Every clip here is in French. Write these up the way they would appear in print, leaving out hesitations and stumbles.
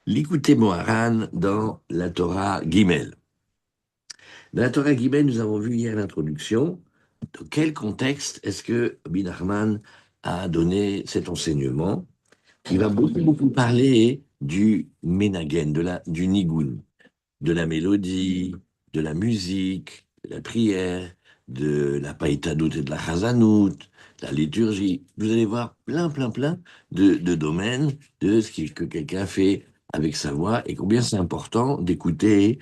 L'écouter Moharan dans la Torah Gimel. Dans la Torah Gimel, nous avons vu hier l'introduction. Dans quel contexte est-ce que Rabbi Nachman a donné cet enseignement? Il va beaucoup parler du menagen, du nigun, de la mélodie, de la musique, de la prière, de la païtadout et de la chazanout, de la liturgie. Vous allez voir plein de domaines de que quelqu'un fait avec sa voix et combien c'est important d'écouter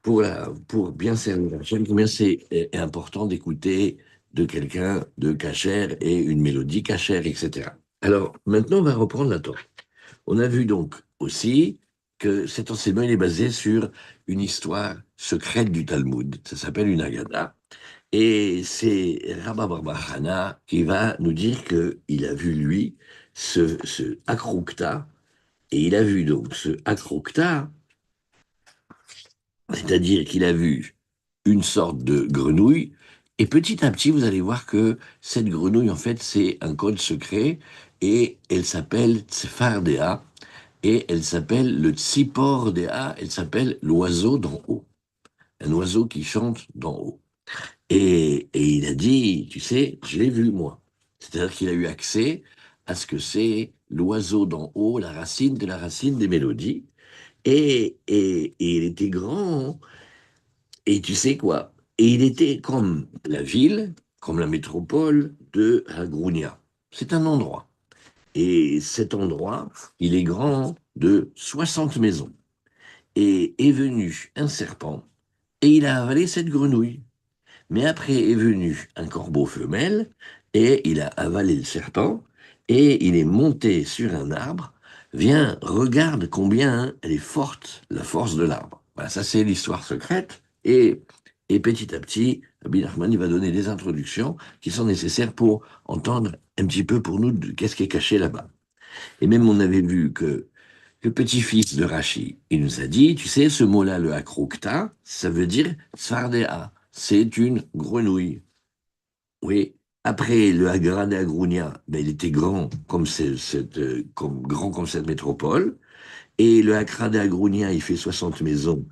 pour bien servir Hachem, combien c'est important d'écouter de quelqu'un de cachère et une mélodie cachère, etc. Alors, maintenant, on va reprendre la Torah. On a vu donc aussi que cet enseignement il est basé sur une histoire secrète du Talmud. Ça s'appelle une Haggadah. Et c'est Rabba Bar Hana qui va nous dire qu'il a vu, lui, ce Akrukta. Et il a vu donc ce Akrukta, c'est-à-dire qu'il a vu une sorte de grenouille. Et petit à petit, vous allez voir que cette grenouille, en fait, c'est un code secret. Et elle s'appelle Tzfardea. Et elle s'appelle le Tzipor Dea, elle s'appelle l'oiseau d'en haut. Un oiseau qui chante d'en haut. Et il a dit, tu sais, je l'ai vu moi. C'est-à-dire qu'il a eu accès à ce que c'est l'oiseau d'en haut, la racine de la racine des mélodies. Et il était grand. Et tu sais quoi? Et il était comme la ville, comme la métropole de Hagrounia. C'est un endroit. Et cet endroit, il est grand de 60 maisons. Et est venu un serpent, et il a avalé cette grenouille. Mais après est venu un corbeau femelle, et il a avalé le serpent, et il est monté sur un arbre. Viens, regarde combien elle est forte, la force de l'arbre. Voilà, ça c'est l'histoire secrète, et petit à petit, Rabbi Nachman il va donner des introductions qui sont nécessaires pour entendre un petit peu pour nous qu'est-ce qui est caché là-bas. Et même on avait vu que le petit-fils de Rachi, il nous a dit, tu sais, ce mot-là, le akrokta, ça veut dire Sfardea, c'est une grenouille. Oui. Après, le Agrada Agrunia, ben, il était grand comme, grand comme cette métropole. Et le Agrada Agrunia, il fait 60 maisons.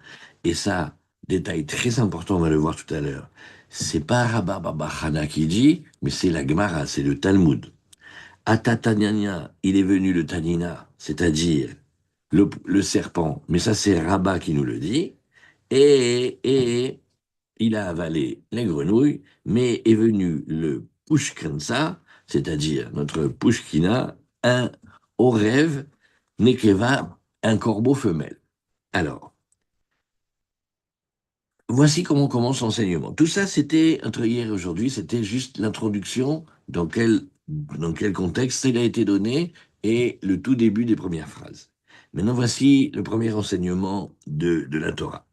Et ça, détail très important, on va le voir tout à l'heure. C'est pas Rabba Baba Chana qui dit, mais c'est la Gemara, c'est le Talmud. Atataniania, il est venu le Tanina, c'est-à-dire le serpent, mais ça c'est Rabat qui nous le dit, et il a avalé les grenouilles, mais est venu le Pushkansa, c'est-à-dire notre Pushkina, un au rêve, Nekeva, un corbeau femelle. Alors, voici comment commence l'enseignement. Tout ça, c'était, entre hier et aujourd'hui, c'était juste l'introduction dans quel contexte il a été donné et le tout début des premières phrases. Maintenant, voici le premier enseignement de la Torah.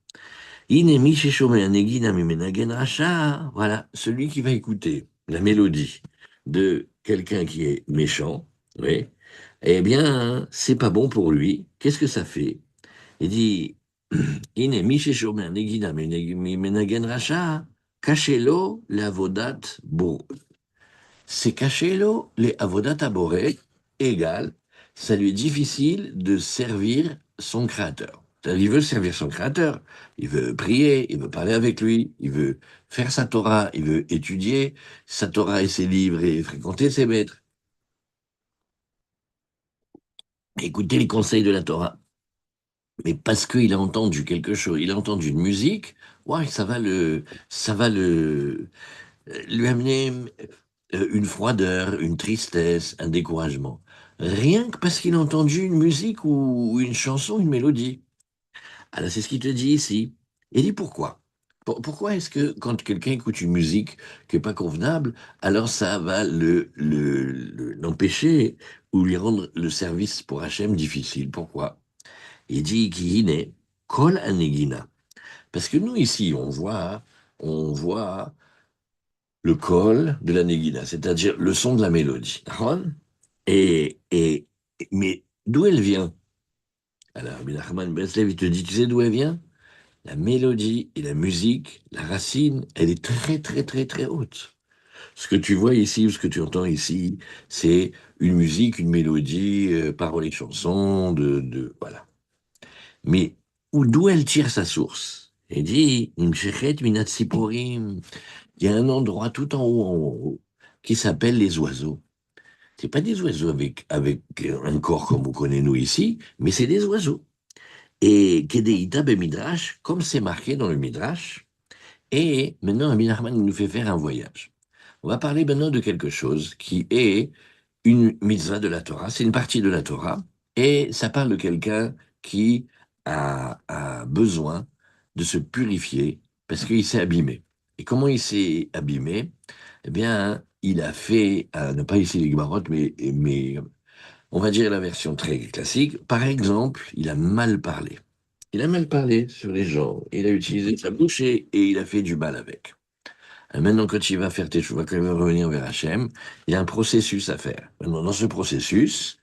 Inemi sheshomer negina mimenagen racha. Voilà, celui qui va écouter la mélodie de quelqu'un qui est méchant, oui, eh bien, c'est pas bon pour lui. Qu'est-ce que ça fait? Il dit, Inemi sheshomer negina mimenagen racha, cachez-le l'avodat bo. C'est cachez-le les avodat aboré égale, ça lui est difficile de servir son créateur. C'est-à-dire, il veut servir son créateur, il veut prier, il veut parler avec lui, il veut faire sa Torah, il veut étudier sa Torah et ses livres et fréquenter ses maîtres, écouter les conseils de la Torah. Mais parce qu'il a entendu quelque chose, il a entendu une musique, ouais, ça va lui amener une froideur, une tristesse, un découragement. Rien que parce qu'il a entendu une musique ou une chanson, une mélodie. Alors c'est ce qu'il te dit ici. Il dit pourquoi? Pourquoi est-ce que quand quelqu'un écoute une musique qui n'est pas convenable, alors ça va l'empêcher ou lui rendre le service pour Hachem difficile? Pourquoi? Il dit qu'il est kol anegina. Parce que nous ici, on voit le col de la Négina, c'est-à-dire le son de la mélodie. D'accord. Et, mais d'où elle vient? Alors, Rabbi Nachman Breslev, il te dit, tu sais d'où elle vient? La mélodie et la musique, la racine, elle est très haute. Ce que tu vois ici ou ce que tu entends ici, c'est une musique, une mélodie, paroles et chansons, voilà. Mais d'où elle tire sa source? Elle dit, Nimshechet minat siporim. Il y a un endroit tout en haut, qui s'appelle les oiseaux. C'est pas des oiseaux avec un corps comme on connaît nous ici, mais c'est des oiseaux. Et Kedeïta ben Midrash, comme c'est marqué dans le Midrash, et maintenant Rabbi Nachman nous fait faire un voyage. On va parler maintenant de quelque chose qui est une mitzvah de la Torah, c'est une partie de la Torah, et ça parle de quelqu'un qui a besoin de se purifier parce qu'il s'est abîmé. Et comment il s'est abîmé? Eh bien, il a fait, ne pas ici les Gemarot, mais on va dire la version très classique. Par exemple, il a mal parlé. Il a mal parlé sur les gens, il a utilisé sa bouche et il a fait du mal avec. Maintenant, quand il va faire teshuva, quand il va revenir vers Hachem, il y a un processus à faire. Maintenant, dans ce processus,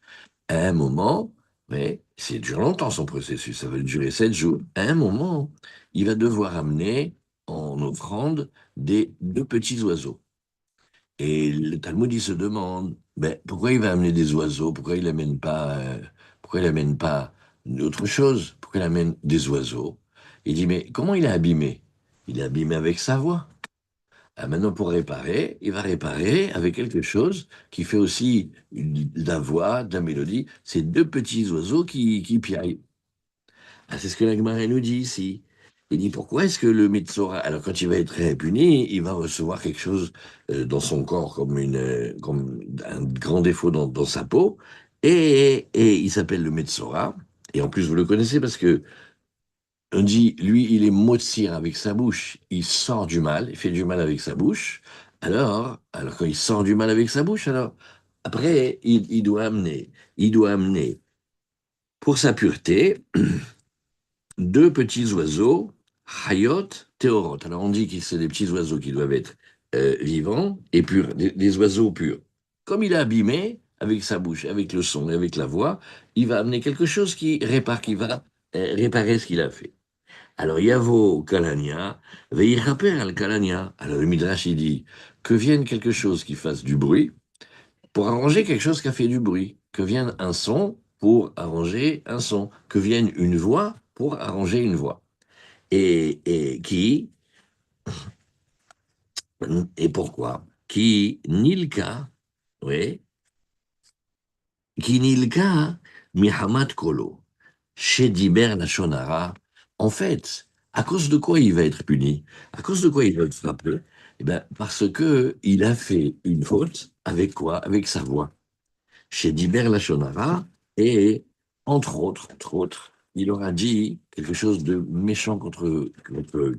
à un moment, mais c'est dure longtemps son processus, ça va durer 7 jours, à un moment, il va devoir amener en offrande des deux petits oiseaux. Et le Talmud, il se demande, ben, pourquoi il va amener des oiseaux? Pourquoi il amène pas autre chose? Pourquoi il amène des oiseaux? Il dit, mais comment il est abîmé? Il est abîmé avec sa voix. Ah, maintenant, pour réparer, il va réparer avec quelque chose qui fait aussi de la voix, de la mélodie. C'est deux petits oiseaux qui piaillent. Ah, c'est ce que la Gemara nous dit ici. Il dit pourquoi est-ce que le Metzora, alors quand il va être puni, il va recevoir quelque chose dans son corps comme un grand défaut dans sa peau, et il s'appelle le Metzora. Et en plus, vous le connaissez parce que on dit, lui, il est motsir avec sa bouche, il sort du mal, il fait du mal avec sa bouche. Alors quand il sort du mal avec sa bouche, alors après, il doit amener pour sa pureté deux petits oiseaux, Hayot, Théorot. Alors on dit que c'est des petits oiseaux qui doivent être vivants et purs, des oiseaux purs. Comme il est abîmé avec sa bouche, avec le son et avec la voix, il va amener quelque chose qui va réparer ce qu'il a fait. Alors Yavo Kalania, Veiraper al Kalania. Alors le Midrash il dit que vienne quelque chose qui fasse du bruit pour arranger quelque chose qui a fait du bruit, que vienne un son pour arranger un son, que vienne une voix pour arranger une voix. Et et pourquoi? Qui nilka, oui, qui nilka mihamat kolo, chez Diber Lachonara. En fait, à cause de quoi il va être puni? À cause de quoi il va être frappé? Eh bien, parce que il a fait une faute avec quoi? Avec sa voix. Chez Diber Lachonara, et entre autres, il aura dit quelque chose de méchant contre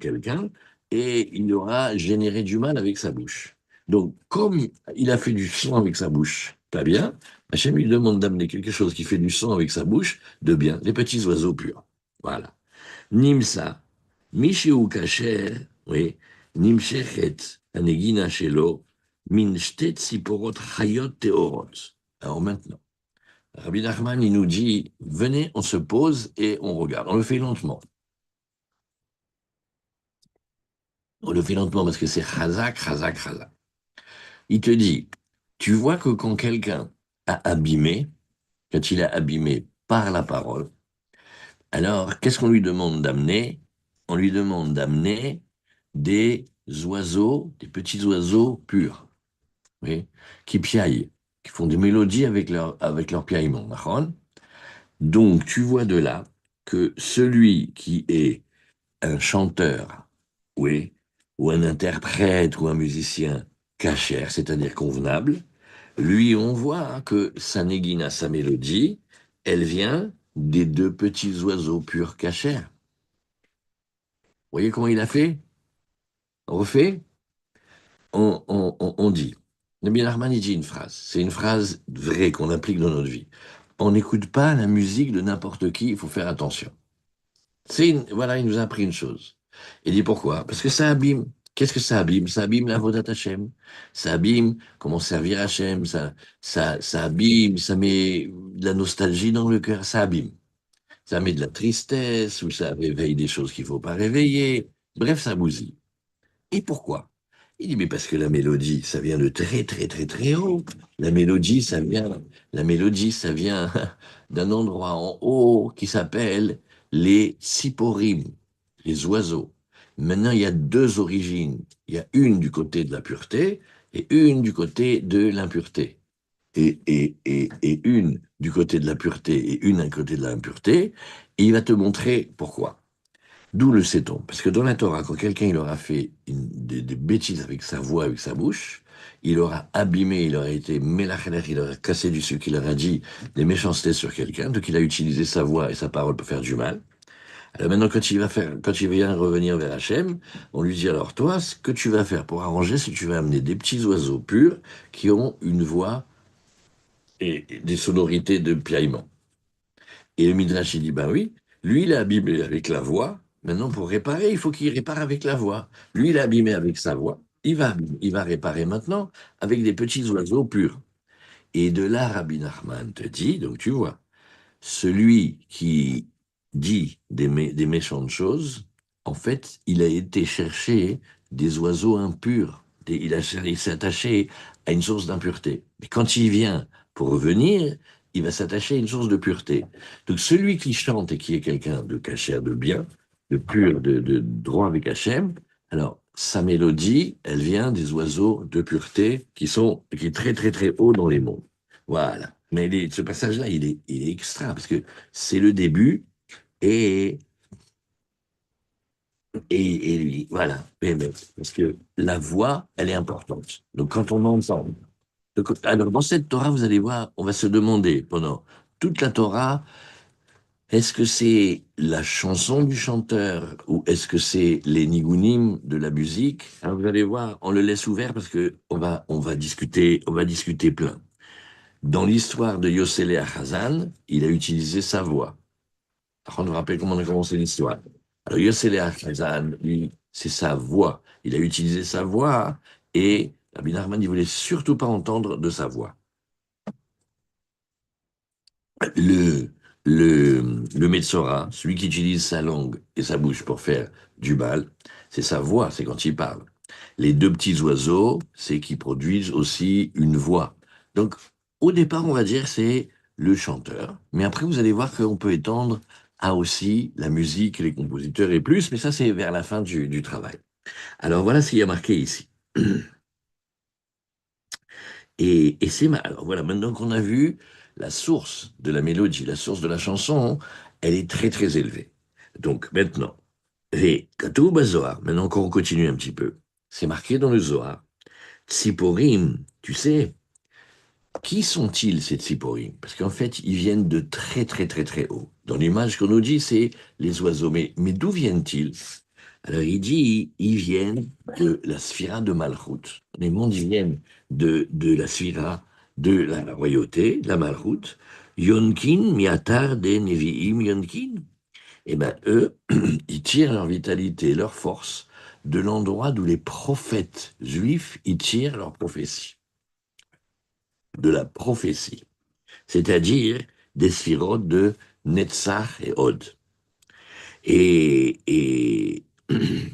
quelqu'un, et il aura généré du mal avec sa bouche. Donc, comme il a fait du son avec sa bouche, pas bien, Hachem lui demande d'amener quelque chose qui fait du son avec sa bouche, de bien, les petits oiseaux purs. Voilà. Nimsa, Mishiu Kacher, oui, Nimshechet, Anegina Shelo, Min Shtet Siporot Hayot Teorot. Alors maintenant, Rabbi Nachman, il nous dit, venez, on se pose et on regarde. On le fait lentement. On le fait lentement parce que c'est chazak, chazak, chazak. Il te dit, tu vois que quand quelqu'un a abîmé, quand il a abîmé par la parole, alors qu'est-ce qu'on lui demande d'amener? On lui demande d'amener des oiseaux, des petits oiseaux purs, oui, qui piaillent, qui font des mélodies avec leur piaillement. D'accord. Donc, tu vois de là que celui qui est un chanteur, oui, ou un interprète ou un musicien cachère, c'est-à-dire convenable, lui, on voit que sa négina, sa mélodie, elle vient des deux petits oiseaux purs cachères. Vous voyez comment il a fait? On refait? On dit. Nabil Arman, il dit une phrase. C'est une phrase vraie qu'on applique dans notre vie. On n'écoute pas la musique de n'importe qui, il faut faire attention. Voilà, il nous a appris une chose. Il dit pourquoi? Parce que ça abîme. Qu'est-ce que ça abîme? Ça abîme la Vodat Hashem. Ça abîme comment servir Hashem. Ça abîme, ça met de la nostalgie dans le cœur. Ça abîme. Ça met de la tristesse ou ça réveille des choses qu'il ne faut pas réveiller. Bref, ça bousille. Et pourquoi? Il dit, mais parce que la mélodie, ça vient de très, très, très, très haut. La mélodie, ça vient d'un endroit en haut qui s'appelle les siporim, les oiseaux. Maintenant, il y a deux origines. Il y a une du côté de la pureté et une du côté de l'impureté. Et une du côté de la pureté et une du côté de l'impureté, et il va te montrer pourquoi. D'où le sait-on? Parce que dans la Torah, quand quelqu'un il aura fait des bêtises avec sa voix, avec sa bouche, il aura abîmé, il aura été mélachéler, il aura cassé du sucre, il aura dit des méchancetés sur quelqu'un, donc il a utilisé sa voix et sa parole pour faire du mal. Alors maintenant, quand il vient revenir vers Hachem, on lui dit alors toi, ce que tu vas faire pour arranger, c'est que tu vas amener des petits oiseaux purs qui ont une voix et des sonorités de piaillement. Et le Midrash, il dit, ben oui, lui, il est abîmé avec la voix. Maintenant, pour réparer, il faut qu'il répare avec la voix. Lui, il est abîmé avec sa voix. Il va réparer maintenant avec des petits oiseaux purs. Et de là, Rabbi Nachman te dit, donc tu vois, celui qui dit des méchantes choses, en fait, il a été chercher des oiseaux impurs. Il s'est attaché à une source d'impureté. Mais quand il vient pour revenir, il va s'attacher à une source de pureté. Donc celui qui chante et qui est quelqu'un de cachère, de bien, de pur, de droit avec Hachem, alors sa mélodie, elle vient des oiseaux de pureté qui est très très très haut dans les monts. Voilà. Mais ce passage-là, il est extra, parce que c'est le début, et, et lui, voilà. Parce que la voix, elle est importante. Donc quand on entend. Alors dans cette Torah, vous allez voir, on va se demander pendant toute la Torah, est-ce que c'est la chanson du chanteur ou est-ce que c'est les nigunim de la musique? Alors vous allez voir, on le laisse ouvert parce que on va discuter plein. Dans l'histoire de Yossele Achazan, il a utilisé sa voix. On nous rappelle comment on a commencé l'histoire. Alors Yossele Achazan, lui, c'est sa voix. Il a utilisé sa voix et Rabbi Nachman ne voulait surtout pas entendre de sa voix. Le, le Metzora, celui qui utilise sa langue et sa bouche pour faire du mal, c'est sa voix, c'est quand il parle. Les deux petits oiseaux, c'est qui produisent aussi une voix. Donc, au départ, on va dire c'est le chanteur, mais après, vous allez voir qu'on peut étendre à aussi la musique, les compositeurs et plus, mais ça, c'est vers la fin du travail. Alors, voilà ce qu'il y a marqué ici. Et c'est mal. Alors voilà, maintenant qu'on a vu la source de la mélodie, la source de la chanson, elle est très très élevée. Donc maintenant, et Katoub Zohar, maintenant qu'on continue un petit peu, c'est marqué dans le Zohar, Tsiporim, tu sais, qui sont-ils ces Tsiporim? Parce qu'en fait, ils viennent de très très très très haut. Dans l'image qu'on nous dit, c'est les oiseaux. Mais d'où viennent-ils? Alors il dit, ils viennent de la sphira de Malchut. Les mondes, ils viennent de la sphira de la royauté, la Malchut. Yonkin, miatar de Nevi'im Yonkin. Eh ben eux, ils tirent leur vitalité, leur force de l'endroit d'où les prophètes juifs, ils tirent leur prophétie. De la prophétie. C'est-à-dire des sphirotes de Netzach et Od. Et eux,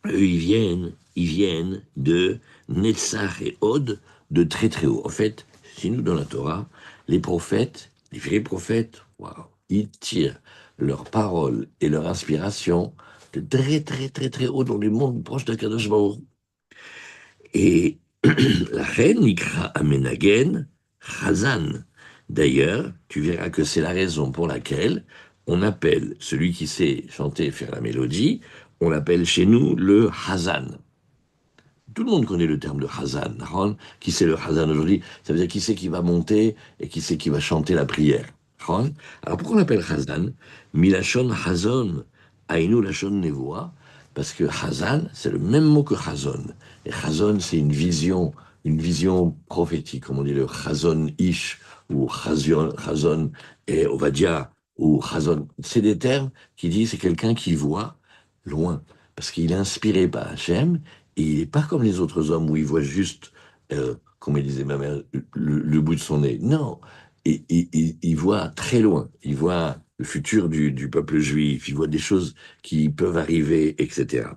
ils viennent de Netzach et Od, de très très haut. En fait, chez nous dans la Torah, les prophètes, les vrais prophètes, waouh, ils tirent leurs paroles et leur inspiration de très très très très haut dans les mondes proches d'Akadosh Baruch Hu. Et la reine Nikra Amenagen, Chazan. D'ailleurs, tu verras que c'est la raison pour laquelle on appelle celui qui sait chanter et faire la mélodie, on l'appelle chez nous le Hazan. Tout le monde connaît le terme de Hazan. Qui c'est le Hazan aujourd'hui? Ça veut dire qui c'est qui va monter et qui c'est qui va chanter la prière. Alors pourquoi on l'appelle Hazan? Milachon Hazon, Ainu Lachon Nevoa, parce que Hazan, c'est le même mot que Hazon. Et Hazon, c'est une vision prophétique, comme on dit le Hazon Ish, ou Hazon et Ovadia, ou Hazon. C'est des termes qui disent c'est quelqu'un qui voit loin, parce qu'il est inspiré par Hachem, et il n'est pas comme les autres hommes où il voit juste, comme il disait ma mère, le bout de son nez. Non, il voit très loin. Il voit le futur du peuple juif. Il voit des choses qui peuvent arriver, etc.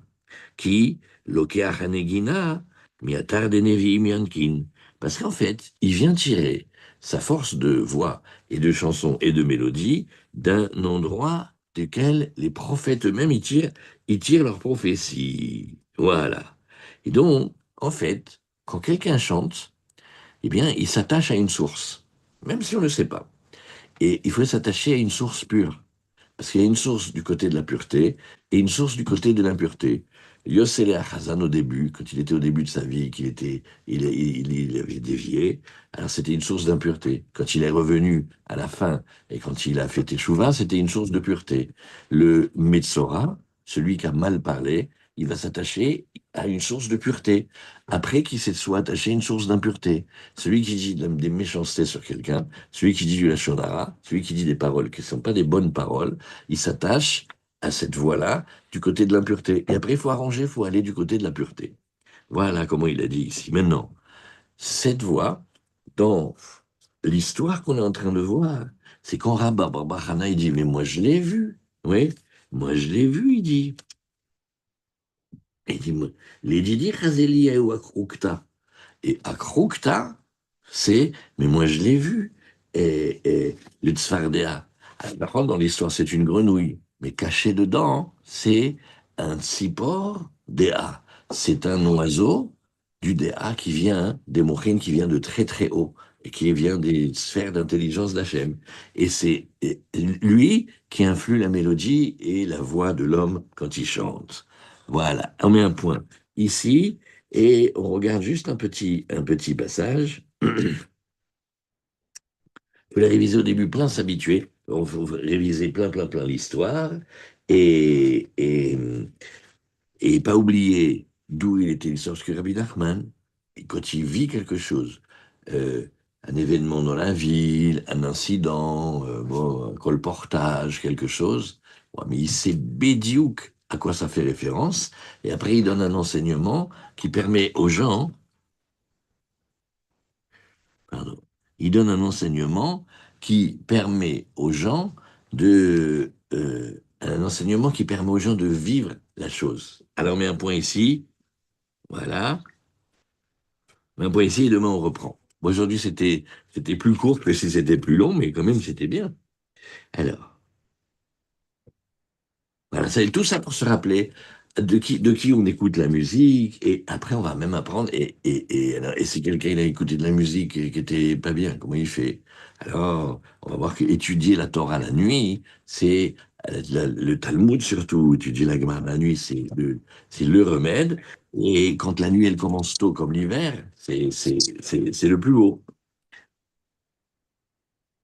Qui, Lokea Hanegina, Miatar de Nevi'im Yankin. Parce qu'en fait, il vient tirer sa force de voix et de chanson et de mélodie d'un endroit duquel les prophètes eux-mêmes ils tirent leur prophétie. Voilà. Et donc, en fait, quand quelqu'un chante, eh bien, il s'attache à une source, même si on ne le sait pas. Et il faut s'attacher à une source pure. Parce qu'il y a une source du côté de la pureté et une source du côté de l'impureté. Yossele Achazan, au début, quand il était au début de sa vie, il avait dévié, alors c'était une source d'impureté. Quand il est revenu à la fin et quand il a fait Teshuvah, c'était une source de pureté. Le Metzora, celui qui a mal parlé, il va s'attacher à une source de pureté. Après qu'il se soit attaché à une source d'impureté. Celui qui dit des méchancetés sur quelqu'un, celui qui dit du Lachon Hara, celui qui dit des paroles qui ne sont pas des bonnes paroles, il s'attache à cette voie-là du côté de l'impureté. Et après, il faut arranger, il faut aller du côté de la pureté. Voilà comment il a dit ici. Maintenant, cette voie, dans l'histoire qu'on est en train de voir, c'est quand Rabba Barbachana, il dit, mais moi je l'ai vu. Oui, moi je l'ai vu, il dit. Il dit, les Didi Chazeli Akrukta. Et Akrukta, c'est, mais moi je l'ai vu. Et le Tzfardéa. Par contre, dans l'histoire, c'est une grenouille. Mais caché dedans, c'est un tsipor déa. C'est un oiseau du déa qui vient, des mochines qui vient de très très haut et qui vient des sphères d'intelligence d'Hachem. Et c'est lui qui influe la mélodie et la voix de l'homme quand il chante. Voilà, on met un point ici et on regarde juste un petit passage. Faut la réviser au début, plein s'habituer. On faut réviser plein l'histoire et, et pas oublier d'où il était l'histoire. Parce que Rabbi Nachman, quand il vit quelque chose, euh, un événement dans la ville, un incident, bon, un colportage, quelque chose, ouais, mais il sait bédiouk à quoi ça fait référence, et après il donne un enseignement qui permet aux gens, pardon, il donne un enseignement qui permet aux gens un enseignement qui permet aux gens de vivre la chose. Alors on met un point ici, voilà, on met un point ici et demain on reprend. Bon, aujourd'hui c'était plus court que si c'était plus long, mais quand même c'était bien. Alors, voilà, c'est tout ça pour se rappeler de qui on écoute la musique, et après on va même apprendre, et si quelqu'un il a écouté de la musique qui était pas bien, comment il fait? Alors, on va voir qu'étudier la Torah la nuit, c'est le Talmud surtout, étudier la Gemara la nuit, c'est le remède, et quand la nuit elle commence tôt comme l'hiver, c'est le plus beau.